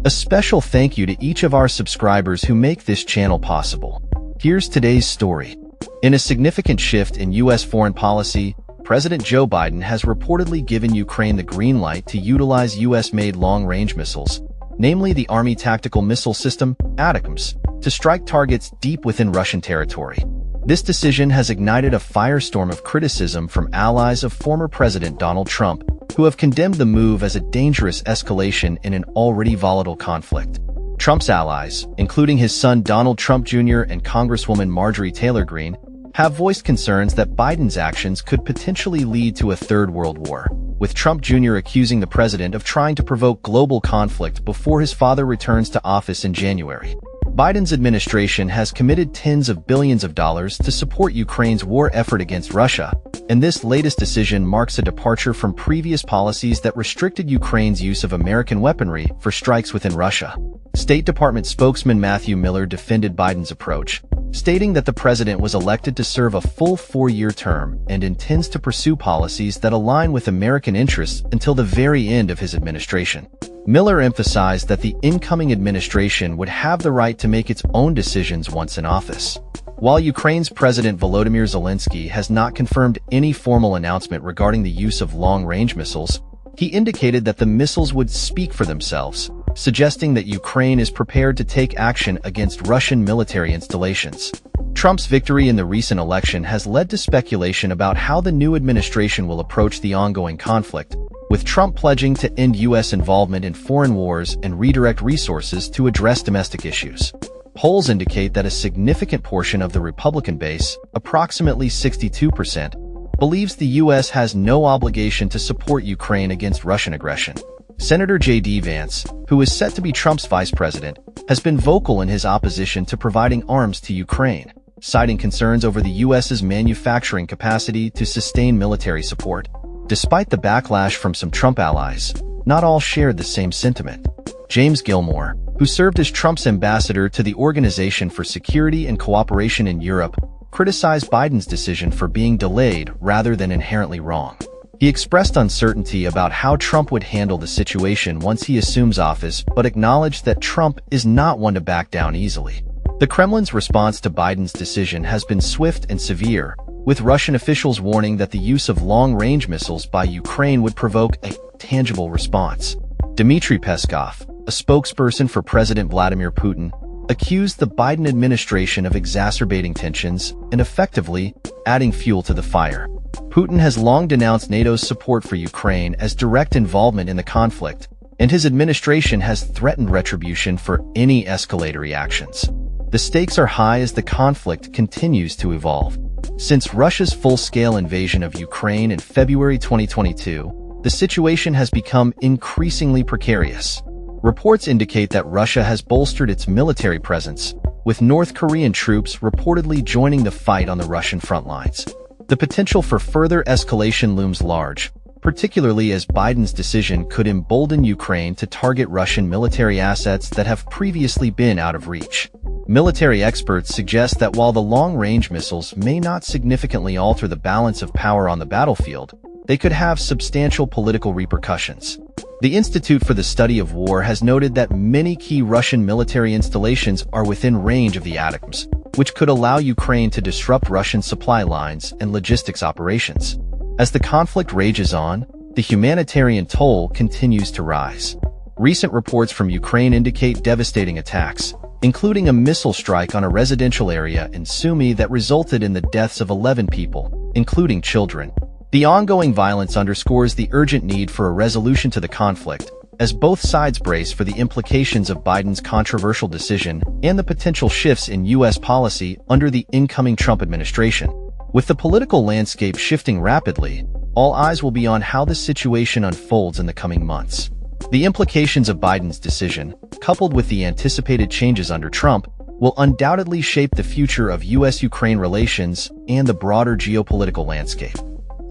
A special thank you to each of our subscribers who make this channel possible. Here's today's story. In a significant shift in U.S. foreign policy, President Joe Biden has reportedly given Ukraine the green light to utilize U.S.-made long-range missiles, namely the Army Tactical Missile System, ATACMS, to strike targets deep within Russian territory. This decision has ignited a firestorm of criticism from allies of former President Donald Trump, who have condemned the move as a dangerous escalation in an already volatile conflict. Trump's allies, including his son Donald Trump Jr. and Congresswoman Marjorie Taylor Greene, have voiced concerns that Biden's actions could potentially lead to a third world war, with Trump Jr. accusing the president of trying to provoke global conflict before his father returns to office in January. Biden's administration has committed tens of billions of dollars to support Ukraine's war effort against Russia, and this latest decision marks a departure from previous policies that restricted Ukraine's use of American weaponry for strikes within Russia. State Department spokesman Matthew Miller defended Biden's approach, stating that the president was elected to serve a full 4-year term and intends to pursue policies that align with American interests until the very end of his administration. Miller emphasized that the incoming administration would have the right to make its own decisions once in office. While Ukraine's President Volodymyr Zelensky has not confirmed any formal announcement regarding the use of long-range missiles, he indicated that the missiles would speak for themselves, suggesting that Ukraine is prepared to take action against Russian military installations. Trump's victory in the recent election has led to speculation about how the new administration will approach the ongoing conflict, with Trump pledging to end U.S. involvement in foreign wars and redirect resources to address domestic issues. Polls indicate that a significant portion of the Republican base, approximately 62%, believes the U.S. has no obligation to support Ukraine against Russian aggression. Senator J.D. Vance, who is set to be Trump's vice president, has been vocal in his opposition to providing arms to Ukraine, citing concerns over the U.S.'s manufacturing capacity to sustain military support. Despite the backlash from some Trump allies, not all shared the same sentiment. James Gilmore, who served as Trump's ambassador to the Organization for Security and Cooperation in Europe, criticized Biden's decision for being delayed rather than inherently wrong. He expressed uncertainty about how Trump would handle the situation once he assumes office, but acknowledged that Trump is not one to back down easily. The Kremlin's response to Biden's decision has been swift and severe, with Russian officials warning that the use of long-range missiles by Ukraine would provoke a tangible response. Dmitry Peskov, a spokesperson for President Vladimir Putin, accused the Biden administration of exacerbating tensions and effectively adding fuel to the fire. Putin has long denounced NATO's support for Ukraine as direct involvement in the conflict, and his administration has threatened retribution for any escalatory actions. The stakes are high as the conflict continues to evolve. Since Russia's full-scale invasion of Ukraine in February 2022, the situation has become increasingly precarious. Reports indicate that Russia has bolstered its military presence, with North Korean troops reportedly joining the fight on the Russian front lines. The potential for further escalation looms large, particularly as Biden's decision could embolden Ukraine to target Russian military assets that have previously been out of reach. Military experts suggest that while the long-range missiles may not significantly alter the balance of power on the battlefield, they could have substantial political repercussions. The Institute for the Study of War has noted that many key Russian military installations are within range of the ATACMS, which could allow Ukraine to disrupt Russian supply lines and logistics operations. As the conflict rages on, the humanitarian toll continues to rise. Recent reports from Ukraine indicate devastating attacks, including a missile strike on a residential area in Sumy that resulted in the deaths of 11 people, including children. The ongoing violence underscores the urgent need for a resolution to the conflict, as both sides brace for the implications of Biden's controversial decision and the potential shifts in U.S. policy under the incoming Trump administration. With the political landscape shifting rapidly, all eyes will be on how the situation unfolds in the coming months. The implications of Biden's decision, coupled with the anticipated changes under Trump, will undoubtedly shape the future of U.S.-Ukraine relations and the broader geopolitical landscape.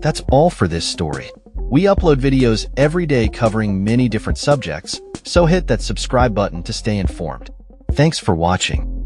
That's all for this story. We upload videos every day covering many different subjects, so hit that subscribe button to stay informed. Thanks for watching.